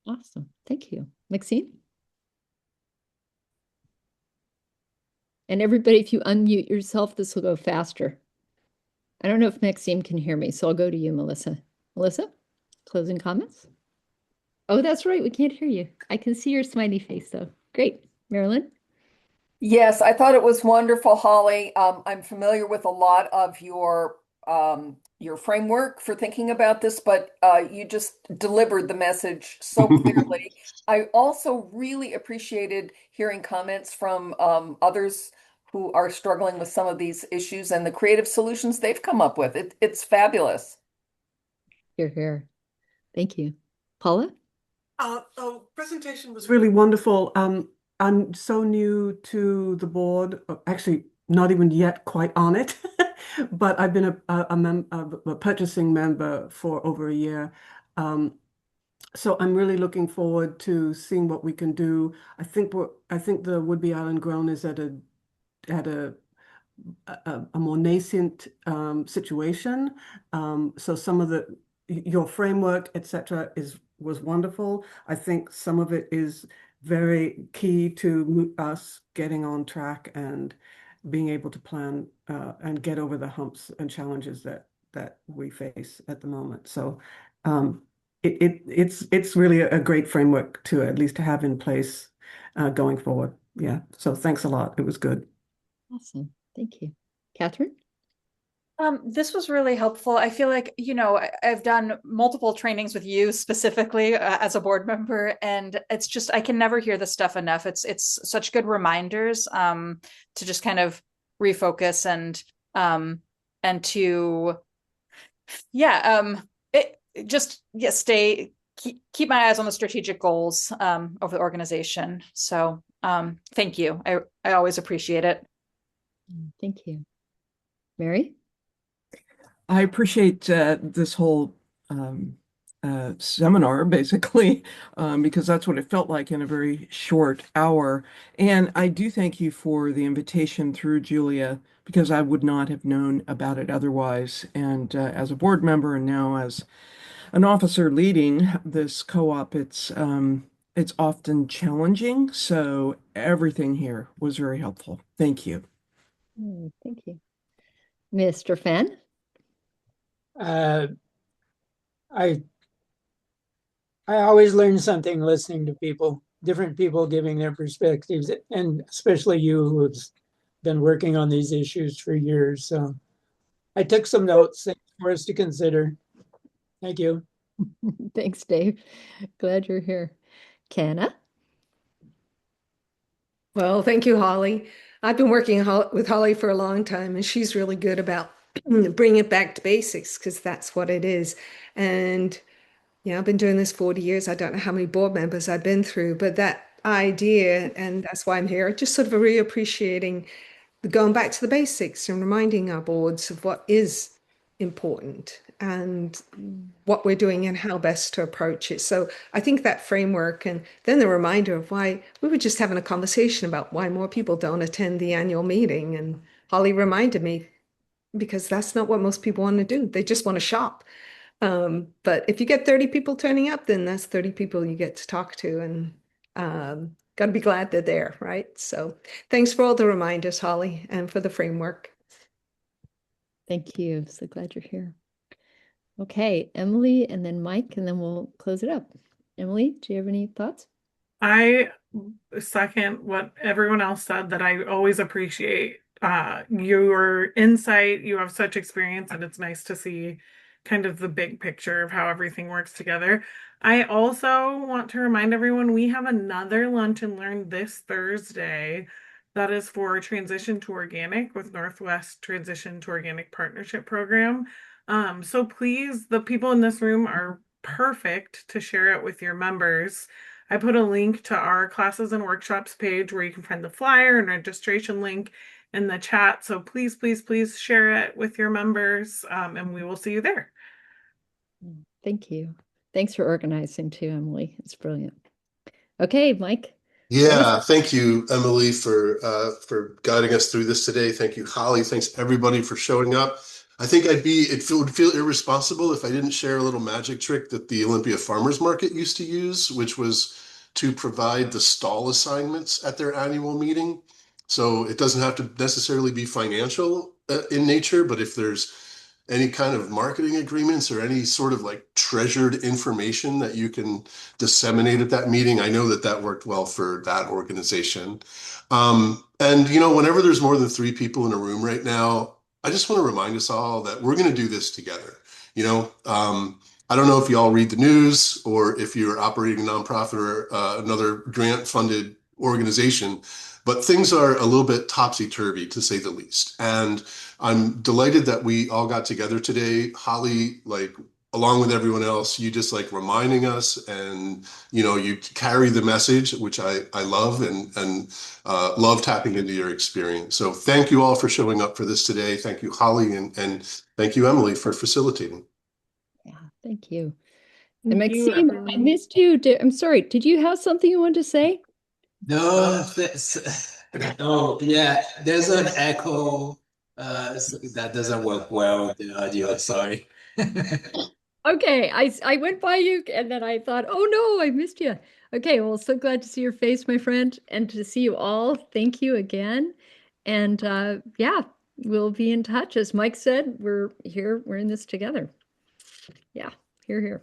Awesome. Thank you. Maxine? And everybody, if you unmute yourself, this will go faster. I don't know if Maxine can hear me, so I'll go to you, Melissa. Melissa, closing comments? Oh, that's right. We can't hear you. I can see your smiley face, though. Great. Marilyn? Yes, I thought it was wonderful, Holly. I'm familiar with a lot of your framework for thinking about this, but you just delivered the message so clearly. I also really appreciated hearing comments from others who are struggling with some of these issues and the creative solutions they've come up with. It's fabulous. Here. Thank you. Paula? Presentation was really wonderful. I'm so new to the board, actually not even yet quite on it, but I've been a purchasing member for over a year. So I'm really looking forward to seeing what we can do. I think the Would-Be Island Grown is at a more nascent situation. So some of your framework, etc., was wonderful. I think some of it is very key to us getting on track and being able to plan and get over the humps and challenges that we face at the moment. So it's really a great framework to at least have in place going forward. Yeah. So thanks a lot. It was good. Awesome. Thank you. Catherine? This was really helpful. I feel like, I've done multiple trainings with you specifically as a board member, and it's just I can never hear this stuff enough. It's such good reminders to just kind of refocus and to stay keep my eyes on the strategic goals of the organization. So thank you. I always appreciate it. Thank you. Mary? I appreciate this whole seminar, basically, because that's what it felt like in a very short hour. And I do thank you for the invitation through Julia, because I would not have known about it otherwise. And as a board member and now as an officer leading this co-op, it's often challenging. So everything here was very helpful. Thank you. Thank you. Mr. Fenn? Uh, I I always learn something listening to people, different people giving their perspectives, and especially you who's been working on these issues for years. So I took some notes for us to consider. Thank you. Thanks, Dave. Glad you're here. Kenna? Well, thank you, Holly. I've been working with Holly for a long time, and she's really good about bringing it back to basics because that's what it is. And yeah, I've been doing this 40 years. I don't know how many board members I've been through, but that idea, and that's why I'm here, just sort of reappreciating going back to the basics and reminding our boards of what is important and what we're doing and how best to approach it. So I think that framework and then the reminder of why we were just having a conversation about why more people don't attend the annual meeting. And Holly reminded me because that's not what most people want to do. They just want to shop. But if you get 30 people turning up, then that's 30 people you get to talk to and got to be glad they're there, right? So thanks for all the reminders, Holly, and for the framework. Thank you. So glad you're here. Okay, Emily and then Mike, and then we'll close it up. Emily, do you have any thoughts? I second what everyone else said that I always appreciate your insight. You have such experience, and it's nice to see kind of the big picture of how everything works together. I also want to remind everyone we have another Lunch and Learn this Thursday that is for Transition to Organic with Northwest Transition to Organic Partnership Program. So please, the people in this room are perfect to share it with your members. I put a link to our classes and workshops page where you can find the flyer and registration link in the chat. So please, please, please share it with your members, and we will see you there. Thank you. Thanks for organizing too, Emily. It's brilliant. Okay, Mike. Yeah, thank you, Emily, for guiding us through this today. Thank you, Holly. Thanks everybody for showing up. I think would feel irresponsible if I didn't share a little magic trick that the Olympia Farmers Market used to use, which was to provide the stall assignments at their annual meeting. So it doesn't have to necessarily be financial in nature, but if there's any kind of marketing agreements or any sort of like treasured information that you can disseminate at that meeting? I know that that worked well for that organization. And whenever there's more than 3 people in a room right now, I just want to remind us all that we're going to do this together. I don't know if you all read the news or if you're operating a nonprofit or another grant funded organization, but things are a little bit topsy-turvy to say the least. And I'm delighted that we all got together today. Holly, like along with everyone else, you just like reminding us, and you carry the message, which I love, and love tapping into your experience. So thank you all for showing up for this today. Thank you, Holly, and thank you, Emily, for facilitating. Yeah, thank you. And Thank you, Maxime, I everyone. missed you. I'm sorry. Did you have something you wanted to say? No, oh yeah, there's an echo that doesn't work well with the audio, sorry. Okay, I went by you and then I thought, oh no, I missed you. Okay, well, so glad to see your face, my friend, and to see you all. Thank you again. And yeah, we'll be in touch. As Mike said, we're here, we're in this together. Yeah, here, here.